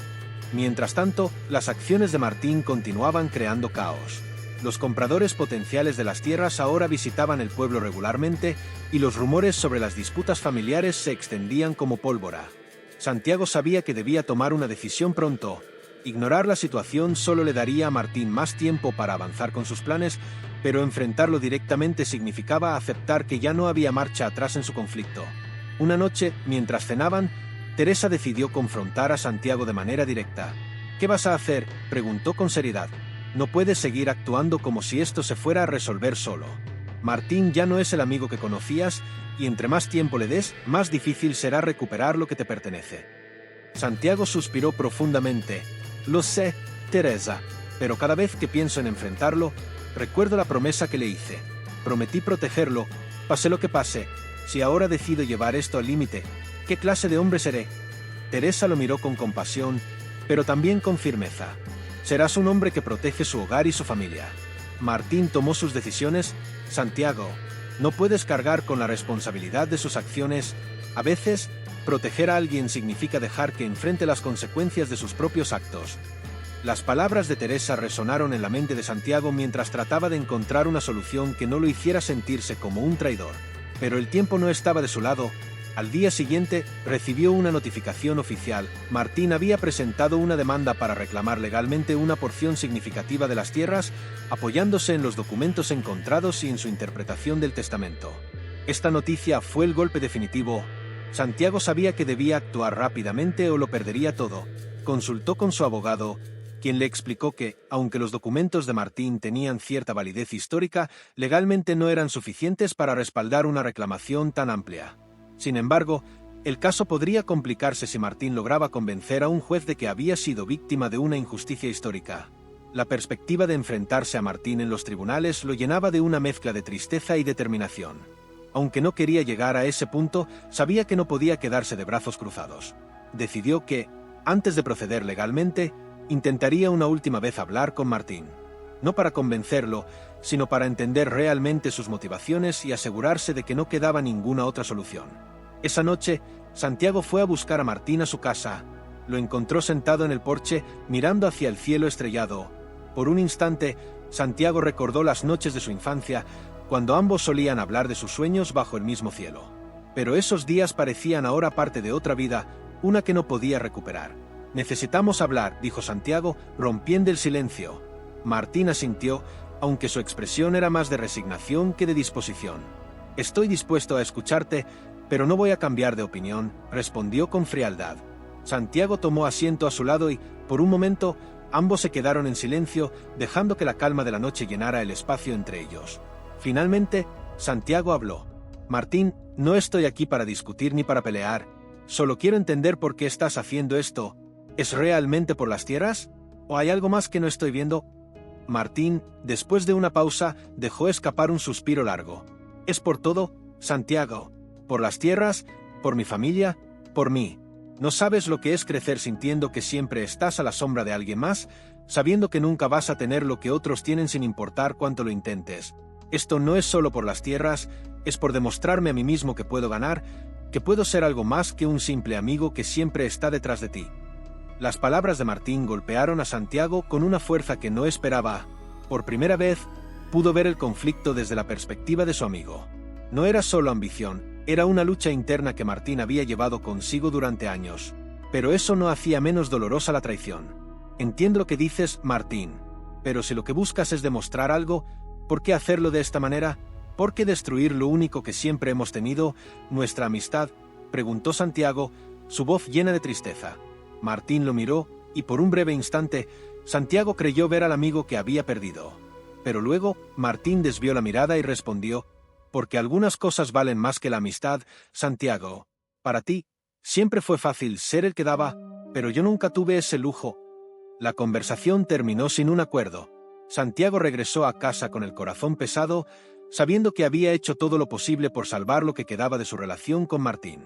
Mientras tanto, las acciones de Martín continuaban creando caos. Los compradores potenciales de las tierras ahora visitaban el pueblo regularmente, y los rumores sobre las disputas familiares se extendían como pólvora. Santiago sabía que debía tomar una decisión pronto. Ignorar la situación solo le daría a Martín más tiempo para avanzar con sus planes, pero enfrentarlo directamente significaba aceptar que ya no había marcha atrás en su conflicto. Una noche, mientras cenaban, Teresa decidió confrontar a Santiago de manera directa. «¿Qué vas a hacer?», preguntó con seriedad. «No puedes seguir actuando como si esto se fuera a resolver solo. Martín ya no es el amigo que conocías, y entre más tiempo le des, más difícil será recuperar lo que te pertenece». Santiago suspiró profundamente. «Lo sé, Teresa, pero cada vez que pienso en enfrentarlo, recuerdo la promesa que le hice. Prometí protegerlo, pase lo que pase. Si ahora decido llevar esto al límite, ¿qué clase de hombre seré?». Teresa lo miró con compasión, pero también con firmeza. «Serás un hombre que protege su hogar y su familia». Martín tomó sus decisiones. «Santiago, no puedes cargar con la responsabilidad de sus acciones. A veces, proteger a alguien significa dejar que enfrente las consecuencias de sus propios actos». Las palabras de Teresa resonaron en la mente de Santiago mientras trataba de encontrar una solución que no lo hiciera sentirse como un traidor. Pero el tiempo no estaba de su lado. Al día siguiente, recibió una notificación oficial. Martín había presentado una demanda para reclamar legalmente una porción significativa de las tierras, apoyándose en los documentos encontrados y en su interpretación del testamento. Esta noticia fue el golpe definitivo. Santiago sabía que debía actuar rápidamente o lo perdería todo. Consultó con su abogado, quien le explicó que, aunque los documentos de Martín tenían cierta validez histórica, legalmente no eran suficientes para respaldar una reclamación tan amplia. Sin embargo, El caso podría complicarse si Martín lograba convencer a un juez de que había sido víctima de una injusticia histórica. La perspectiva de enfrentarse a Martín en los tribunales lo llenaba de una mezcla de tristeza y determinación. Aunque no quería llegar a ese punto, sabía que no podía quedarse de brazos cruzados. Decidió que, antes de proceder legalmente, intentaría una última vez hablar con Martín. No para convencerlo, sino para entender realmente sus motivaciones y asegurarse de que no quedaba ninguna otra solución. Esa noche, Santiago fue a buscar a Martín a su casa. Lo encontró sentado en el porche, mirando hacia el cielo estrellado. Por un instante, Santiago recordó las noches de su infancia, cuando ambos solían hablar de sus sueños bajo el mismo cielo. Pero esos días parecían ahora parte de otra vida, una que no podía recuperar. «Necesitamos hablar», dijo Santiago, rompiendo el silencio. Martín asintió, aunque su expresión era más de resignación que de disposición. «Estoy dispuesto a escucharte, pero no voy a cambiar de opinión», respondió con frialdad. Santiago tomó asiento a su lado y, por un momento, ambos se quedaron en silencio, dejando que la calma de la noche llenara el espacio entre ellos. Finalmente, Santiago habló. «Martín, no estoy aquí para discutir ni para pelear. Solo quiero entender por qué estás haciendo esto. ¿Es realmente por las tierras? ¿O hay algo más que no estoy viendo?» Martín, después de una pausa, dejó escapar un suspiro largo. «Es por todo, Santiago. Por las tierras, por mi familia, por mí. ¿No sabes lo que es crecer sintiendo que siempre estás a la sombra de alguien más, sabiendo que nunca vas a tener lo que otros tienen sin importar cuánto lo intentes? Esto no es solo por las tierras, es por demostrarme a mí mismo que puedo ganar, que puedo ser algo más que un simple amigo que siempre está detrás de ti». Las palabras de Martín golpearon a Santiago con una fuerza que no esperaba. Por primera vez, pudo ver el conflicto desde la perspectiva de su amigo. No era solo ambición, era una lucha interna que Martín había llevado consigo durante años. Pero eso no hacía menos dolorosa la traición. «Entiendo lo que dices, Martín. Pero si lo que buscas es demostrar algo, ¿por qué hacerlo de esta manera? ¿Por qué destruir lo único que siempre hemos tenido, nuestra amistad?», preguntó Santiago, su voz llena de tristeza. Martín lo miró, y por un breve instante, Santiago creyó ver al amigo que había perdido. Pero luego, Martín desvió la mirada y respondió: «Porque algunas cosas valen más que la amistad, Santiago. Para ti, siempre fue fácil ser el que daba, pero yo nunca tuve ese lujo». La conversación terminó sin un acuerdo. Santiago regresó a casa con el corazón pesado, sabiendo que había hecho todo lo posible por salvar lo que quedaba de su relación con Martín.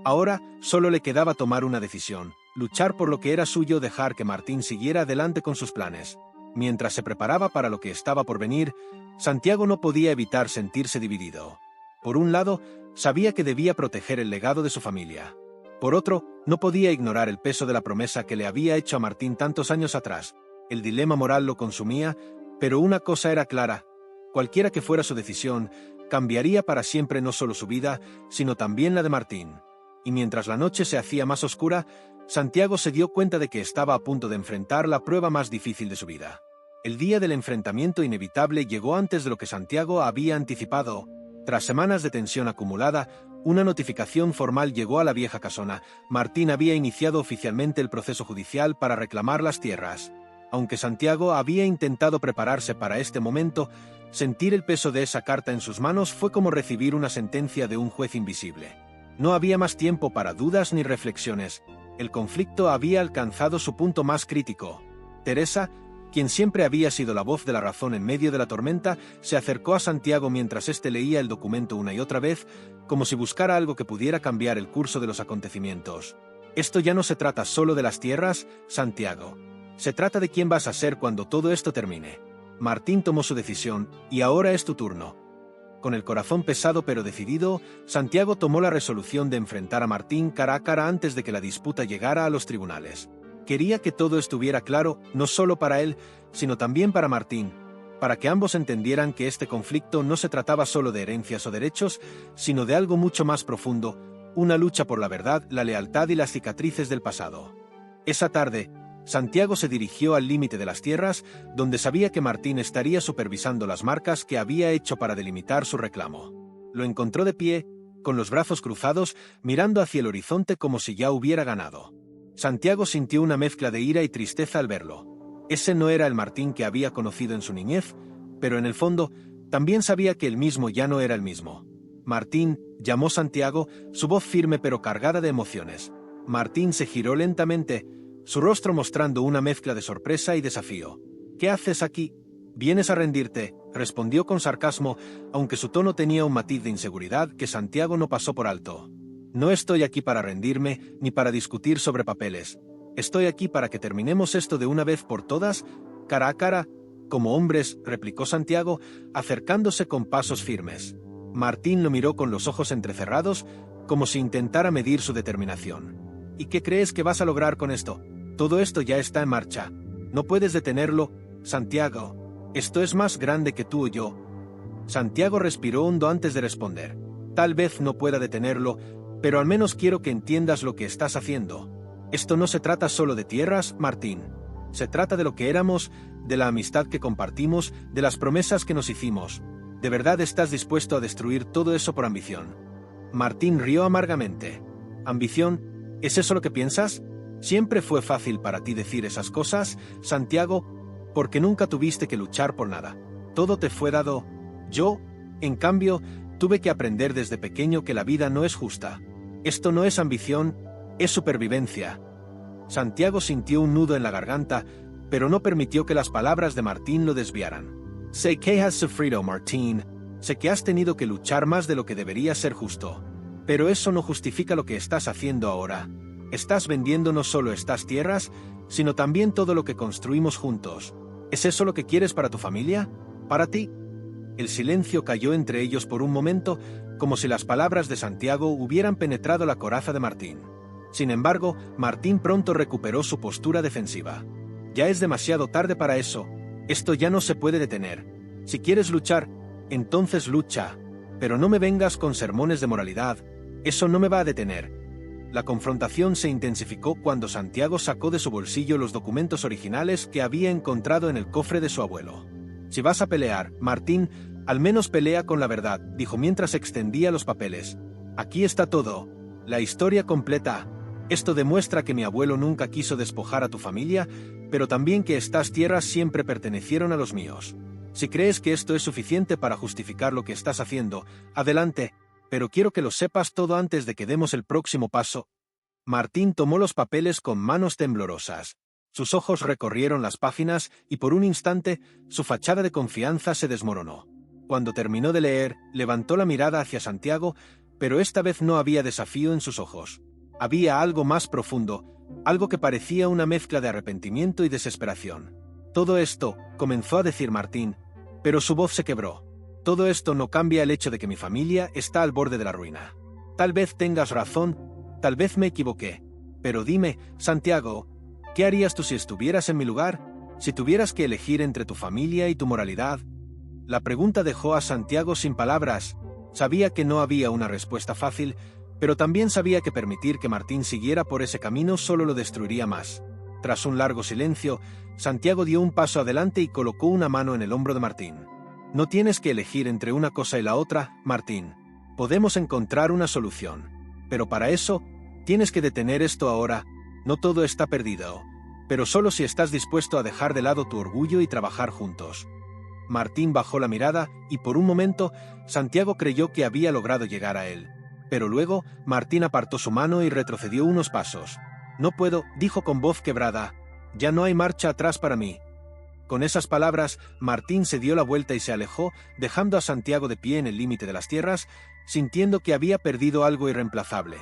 Ahora, solo le quedaba tomar una decisión: luchar por lo que era suyo, dejar que Martín siguiera adelante con sus planes. Mientras se preparaba para lo que estaba por venir, Santiago no podía evitar sentirse dividido. Por un lado, sabía que debía proteger el legado de su familia. Por otro, no podía ignorar el peso de la promesa que le había hecho a Martín tantos años atrás. El dilema moral lo consumía, pero una cosa era clara: cualquiera que fuera su decisión, cambiaría para siempre no solo su vida, sino también la de Martín. Y mientras la noche se hacía más oscura, Santiago se dio cuenta de que estaba a punto de enfrentar la prueba más difícil de su vida. El día del enfrentamiento inevitable llegó antes de lo que Santiago había anticipado. Tras semanas de tensión acumulada, una notificación formal llegó a la vieja casona. Martín había iniciado oficialmente el proceso judicial para reclamar las tierras. Aunque Santiago había intentado prepararse para este momento, sentir el peso de esa carta en sus manos fue como recibir una sentencia de un juez invisible. No había más tiempo para dudas ni reflexiones. El conflicto había alcanzado su punto más crítico. Teresa, quien siempre había sido la voz de la razón en medio de la tormenta, se acercó a Santiago mientras éste leía el documento una y otra vez, como si buscara algo que pudiera cambiar el curso de los acontecimientos. «Esto ya no se trata solo de las tierras, Santiago. Se trata de quién vas a ser cuando todo esto termine». Martín tomó su decisión, y ahora es tu turno. Con el corazón pesado pero decidido, Santiago tomó la resolución de enfrentar a Martín cara a cara antes de que la disputa llegara a los tribunales. Quería que todo estuviera claro, no solo para él, sino también para Martín, para que ambos entendieran que este conflicto no se trataba solo de herencias o derechos, sino de algo mucho más profundo, una lucha por la verdad, la lealtad y las cicatrices del pasado. Esa tarde, Santiago se dirigió al límite de las tierras, donde sabía que Martín estaría supervisando las marcas que había hecho para delimitar su reclamo. Lo encontró de pie, con los brazos cruzados, mirando hacia el horizonte como si ya hubiera ganado. Santiago sintió una mezcla de ira y tristeza al verlo. Ese no era el Martín que había conocido en su niñez, pero en el fondo, también sabía que él mismo ya no era el mismo. Martín, llamó Santiago, su voz firme pero cargada de emociones. Martín se giró lentamente, su rostro mostrando una mezcla de sorpresa y desafío. ¿Qué haces aquí? ¿Vienes a rendirte?, respondió con sarcasmo, aunque su tono tenía un matiz de inseguridad que Santiago no pasó por alto. No estoy aquí para rendirme, ni para discutir sobre papeles. Estoy aquí para que terminemos esto de una vez por todas, cara a cara, como hombres, replicó Santiago, acercándose con pasos firmes. Martín lo miró con los ojos entrecerrados, como si intentara medir su determinación. ¿Y qué crees que vas a lograr con esto? Todo esto ya está en marcha. No puedes detenerlo, Santiago. Esto es más grande que tú o yo. Santiago respiró hondo antes de responder. Tal vez no pueda detenerlo, pero al menos quiero que entiendas lo que estás haciendo. Esto no se trata solo de tierras, Martín. Se trata de lo que éramos, de la amistad que compartimos, de las promesas que nos hicimos. ¿De verdad estás dispuesto a destruir todo eso por ambición? Martín rió amargamente. ¿Ambición? ¿Es eso lo que piensas? ¿Siempre fue fácil para ti decir esas cosas, Santiago? Porque nunca tuviste que luchar por nada. Todo te fue dado. Yo, en cambio, tuve que aprender desde pequeño que la vida no es justa. Esto no es ambición, es supervivencia. Santiago sintió un nudo en la garganta, pero no permitió que las palabras de Martín lo desviaran. Sé que has sufrido, Martín. Sé que has tenido que luchar más de lo que debería ser justo. Pero eso no justifica lo que estás haciendo ahora. Estás vendiendo no solo estas tierras, sino también todo lo que construimos juntos. ¿Es eso lo que quieres para tu familia? ¿Para ti? El silencio cayó entre ellos por un momento, como si las palabras de Santiago hubieran penetrado la coraza de Martín. Sin embargo, Martín pronto recuperó su postura defensiva. Ya es demasiado tarde para eso. Esto ya no se puede detener. Si quieres luchar, entonces lucha. Pero no me vengas con sermones de moralidad. Eso no me va a detener. La confrontación se intensificó cuando Santiago sacó de su bolsillo los documentos originales que había encontrado en el cofre de su abuelo. Si vas a pelear, Martín, al menos pelea con la verdad, dijo mientras extendía los papeles. Aquí está todo. La historia completa. Esto demuestra que mi abuelo nunca quiso despojar a tu familia, pero también que estas tierras siempre pertenecieron a los míos. Si crees que esto es suficiente para justificar lo que estás haciendo, adelante. Pero quiero que lo sepas todo antes de que demos el próximo paso. Martín tomó los papeles con manos temblorosas. Sus ojos recorrieron las páginas y por un instante su fachada de confianza se desmoronó. Cuando terminó de leer, levantó la mirada hacia Santiago, pero esta vez no había desafío en sus ojos. Había algo más profundo, algo que parecía una mezcla de arrepentimiento y desesperación. Todo esto, comenzó a decir Martín, pero su voz se quebró. Todo esto no cambia el hecho de que mi familia está al borde de la ruina. Tal vez tengas razón, tal vez me equivoqué. Pero dime, Santiago, ¿qué harías tú si estuvieras en mi lugar? Si tuvieras que elegir entre tu familia y tu moralidad. La pregunta dejó a Santiago sin palabras. Sabía que no había una respuesta fácil, pero también sabía que permitir que Martín siguiera por ese camino solo lo destruiría más. Tras un largo silencio, Santiago dio un paso adelante y colocó una mano en el hombro de Martín. No tienes que elegir entre una cosa y la otra, Martín. Podemos encontrar una solución. Pero para eso, tienes que detener esto ahora. No todo está perdido. Pero solo si estás dispuesto a dejar de lado tu orgullo y trabajar juntos. Martín bajó la mirada y por un momento, Santiago creyó que había logrado llegar a él. Pero luego, Martín apartó su mano y retrocedió unos pasos. No puedo, dijo con voz quebrada. Ya no hay marcha atrás para mí. Con esas palabras, Martín se dio la vuelta y se alejó, dejando a Santiago de pie en el límite de las tierras, sintiendo que había perdido algo irreemplazable.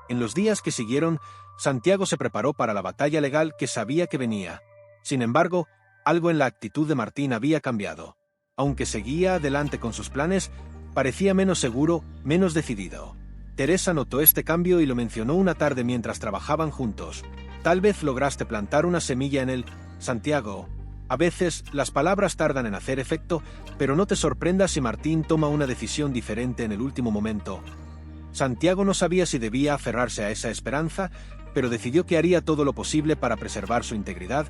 En los días que siguieron, Santiago se preparó para la batalla legal que sabía que venía. Sin embargo, algo en la actitud de Martín había cambiado. Aunque seguía adelante con sus planes, parecía menos seguro, menos decidido. Teresa notó este cambio y lo mencionó una tarde mientras trabajaban juntos. Tal vez lograste plantar una semilla en él, Santiago. A veces, las palabras tardan en hacer efecto, pero no te sorprendas si Martín toma una decisión diferente en el último momento. Santiago no sabía si debía aferrarse a esa esperanza, pero decidió que haría todo lo posible para preservar su integridad,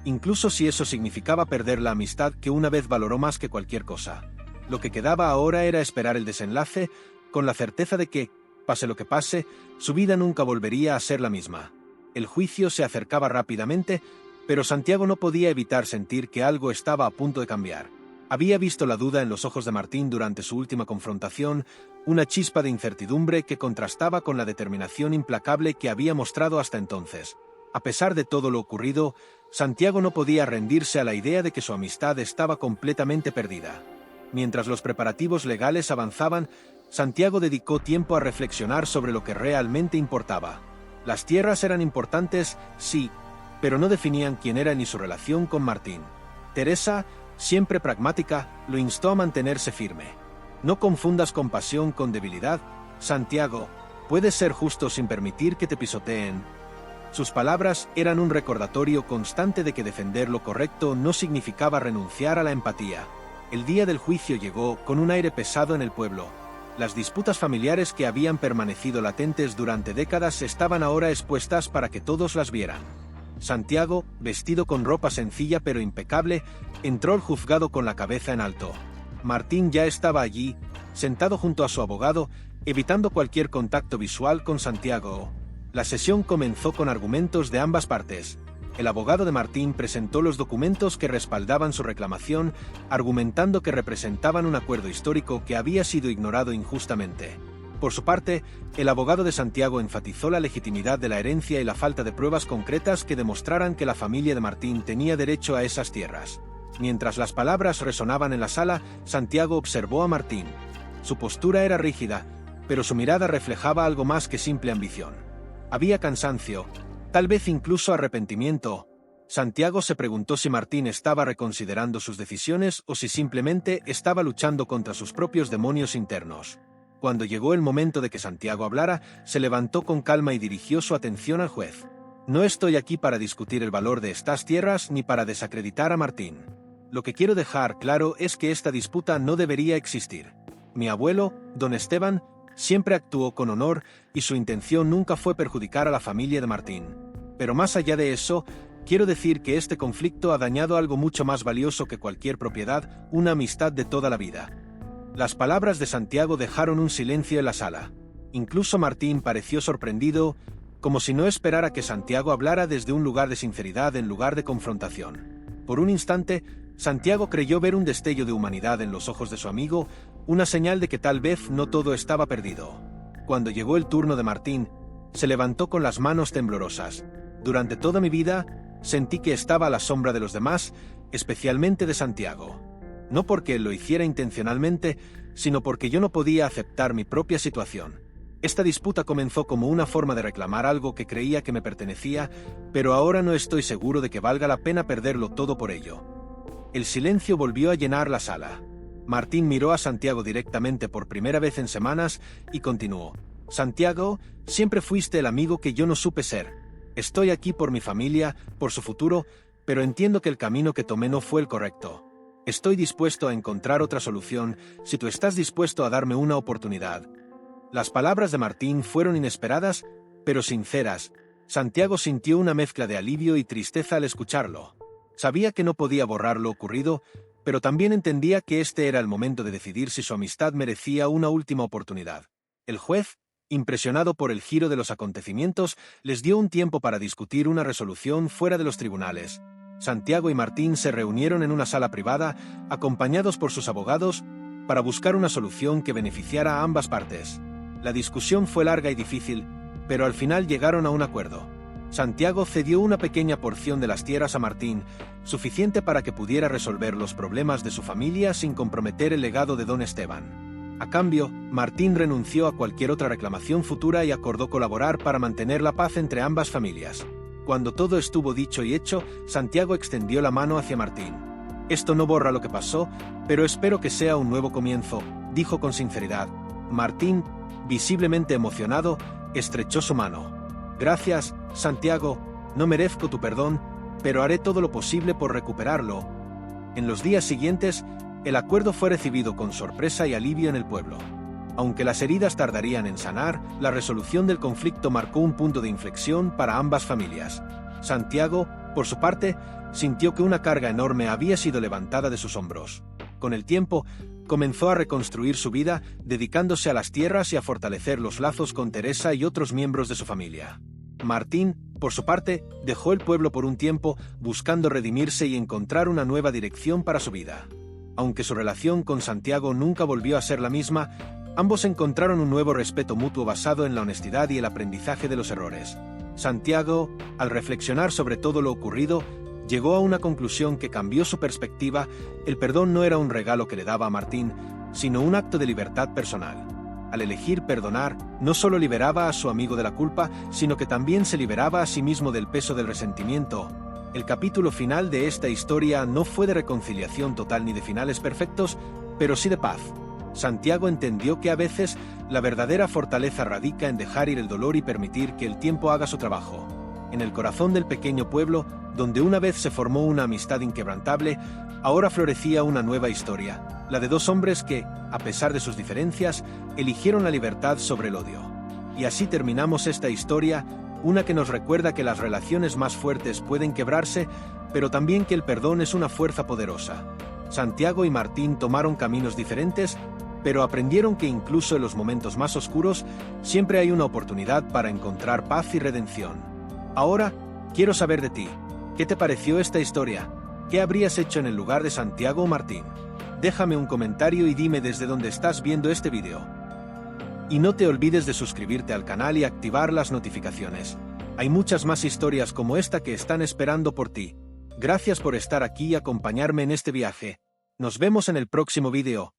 incluso si eso significaba perder la amistad que una vez valoró más que cualquier cosa. Lo que quedaba ahora era esperar el desenlace, con la certeza de que, pase lo que pase, su vida nunca volvería a ser la misma. El juicio se acercaba rápidamente, pero Santiago no podía evitar sentir que algo estaba a punto de cambiar. Había visto la duda en los ojos de Martín durante su última confrontación, una chispa de incertidumbre que contrastaba con la determinación implacable que había mostrado hasta entonces. A pesar de todo lo ocurrido, Santiago no podía rendirse a la idea de que su amistad estaba completamente perdida. Mientras los preparativos legales avanzaban, Santiago dedicó tiempo a reflexionar sobre lo que realmente importaba. Las tierras eran importantes, sí, pero no definían quién era ni su relación con Martín. Teresa, siempre pragmática, lo instó a mantenerse firme. No confundas compasión con debilidad, Santiago, puedes ser justo sin permitir que te pisoteen. Sus palabras eran un recordatorio constante de que defender lo correcto no significaba renunciar a la empatía. El día del juicio llegó con un aire pesado en el pueblo. Las disputas familiares que habían permanecido latentes durante décadas estaban ahora expuestas para que todos las vieran. Santiago, vestido con ropa sencilla pero impecable, entró al juzgado con la cabeza en alto. Martín ya estaba allí, sentado junto a su abogado, evitando cualquier contacto visual con Santiago. La sesión comenzó con argumentos de ambas partes. El abogado de Martín presentó los documentos que respaldaban su reclamación, argumentando que representaban un acuerdo histórico que había sido ignorado injustamente. Por su parte, el abogado de Santiago enfatizó la legitimidad de la herencia y la falta de pruebas concretas que demostraran que la familia de Martín tenía derecho a esas tierras. Mientras las palabras resonaban en la sala, Santiago observó a Martín. Su postura era rígida, pero su mirada reflejaba algo más que simple ambición. Había cansancio, tal vez incluso arrepentimiento. Santiago se preguntó si Martín estaba reconsiderando sus decisiones o si simplemente estaba luchando contra sus propios demonios internos. Cuando llegó el momento de que Santiago hablara, se levantó con calma y dirigió su atención al juez. No estoy aquí para discutir el valor de estas tierras ni para desacreditar a Martín. Lo que quiero dejar claro es que esta disputa no debería existir. Mi abuelo, don Esteban, siempre actuó con honor y su intención nunca fue perjudicar a la familia de Martín. Pero más allá de eso, quiero decir que este conflicto ha dañado algo mucho más valioso que cualquier propiedad, una amistad de toda la vida. Las palabras de Santiago dejaron un silencio en la sala. Incluso Martín pareció sorprendido, como si no esperara que Santiago hablara desde un lugar de sinceridad en lugar de confrontación. Por un instante, Santiago creyó ver un destello de humanidad en los ojos de su amigo, una señal de que tal vez no todo estaba perdido. Cuando llegó el turno de Martín, se levantó con las manos temblorosas. Durante toda mi vida, sentí que estaba a la sombra de los demás, especialmente de Santiago. No porque él lo hiciera intencionalmente, sino porque yo no podía aceptar mi propia situación. Esta disputa comenzó como una forma de reclamar algo que creía que me pertenecía, pero ahora no estoy seguro de que valga la pena perderlo todo por ello. El silencio volvió a llenar la sala. Martín miró a Santiago directamente por primera vez en semanas y continuó. Santiago, siempre fuiste el amigo que yo no supe ser. Estoy aquí por mi familia, por su futuro, pero entiendo que el camino que tomé no fue el correcto. Estoy dispuesto a encontrar otra solución si tú estás dispuesto a darme una oportunidad. Las palabras de Martín fueron inesperadas, pero sinceras. Santiago sintió una mezcla de alivio y tristeza al escucharlo. Sabía que no podía borrar lo ocurrido, pero también entendía que este era el momento de decidir si su amistad merecía una última oportunidad. El juez, impresionado por el giro de los acontecimientos, les dio un tiempo para discutir una resolución fuera de los tribunales. Santiago y Martín se reunieron en una sala privada, acompañados por sus abogados, para buscar una solución que beneficiara a ambas partes. La discusión fue larga y difícil, pero al final llegaron a un acuerdo. Santiago cedió una pequeña porción de las tierras a Martín, suficiente para que pudiera resolver los problemas de su familia sin comprometer el legado de don Esteban. A cambio, Martín renunció a cualquier otra reclamación futura y acordó colaborar para mantener la paz entre ambas familias. Cuando todo estuvo dicho y hecho, Santiago extendió la mano hacia Martín. Esto no borra lo que pasó, pero espero que sea un nuevo comienzo, dijo con sinceridad. Martín, visiblemente emocionado, estrechó su mano. Gracias, Santiago, no merezco tu perdón, pero haré todo lo posible por recuperarlo. En los días siguientes, el acuerdo fue recibido con sorpresa y alivio en el pueblo. Aunque las heridas tardarían en sanar, la resolución del conflicto marcó un punto de inflexión para ambas familias. Santiago, por su parte, sintió que una carga enorme había sido levantada de sus hombros. Con el tiempo, comenzó a reconstruir su vida, dedicándose a las tierras y a fortalecer los lazos con Teresa y otros miembros de su familia. Martín, por su parte, dejó el pueblo por un tiempo, buscando redimirse y encontrar una nueva dirección para su vida. Aunque su relación con Santiago nunca volvió a ser la misma, ambos encontraron un nuevo respeto mutuo basado en la honestidad y el aprendizaje de los errores. Santiago, al reflexionar sobre todo lo ocurrido, llegó a una conclusión que cambió su perspectiva. El perdón no era un regalo que le daba a Martín, sino un acto de libertad personal. Al elegir perdonar, no solo liberaba a su amigo de la culpa, sino que también se liberaba a sí mismo del peso del resentimiento. El capítulo final de esta historia no fue de reconciliación total ni de finales perfectos, pero sí de paz. Santiago entendió que a veces la verdadera fortaleza radica en dejar ir el dolor y permitir que el tiempo haga su trabajo. En el corazón del pequeño pueblo, donde una vez se formó una amistad inquebrantable, ahora florecía una nueva historia, la de dos hombres que, a pesar de sus diferencias, eligieron la libertad sobre el odio. Y así terminamos esta historia, una que nos recuerda que las relaciones más fuertes pueden quebrarse, pero también que el perdón es una fuerza poderosa. Santiago y Martín tomaron caminos diferentes, pero aprendieron que incluso en los momentos más oscuros, siempre hay una oportunidad para encontrar paz y redención. Ahora, quiero saber de ti. ¿Qué te pareció esta historia? ¿Qué habrías hecho en el lugar de Santiago o Martín? Déjame un comentario y dime desde dónde estás viendo este video. Y no te olvides de suscribirte al canal y activar las notificaciones. Hay muchas más historias como esta que están esperando por ti. Gracias por estar aquí y acompañarme en este viaje. Nos vemos en el próximo video.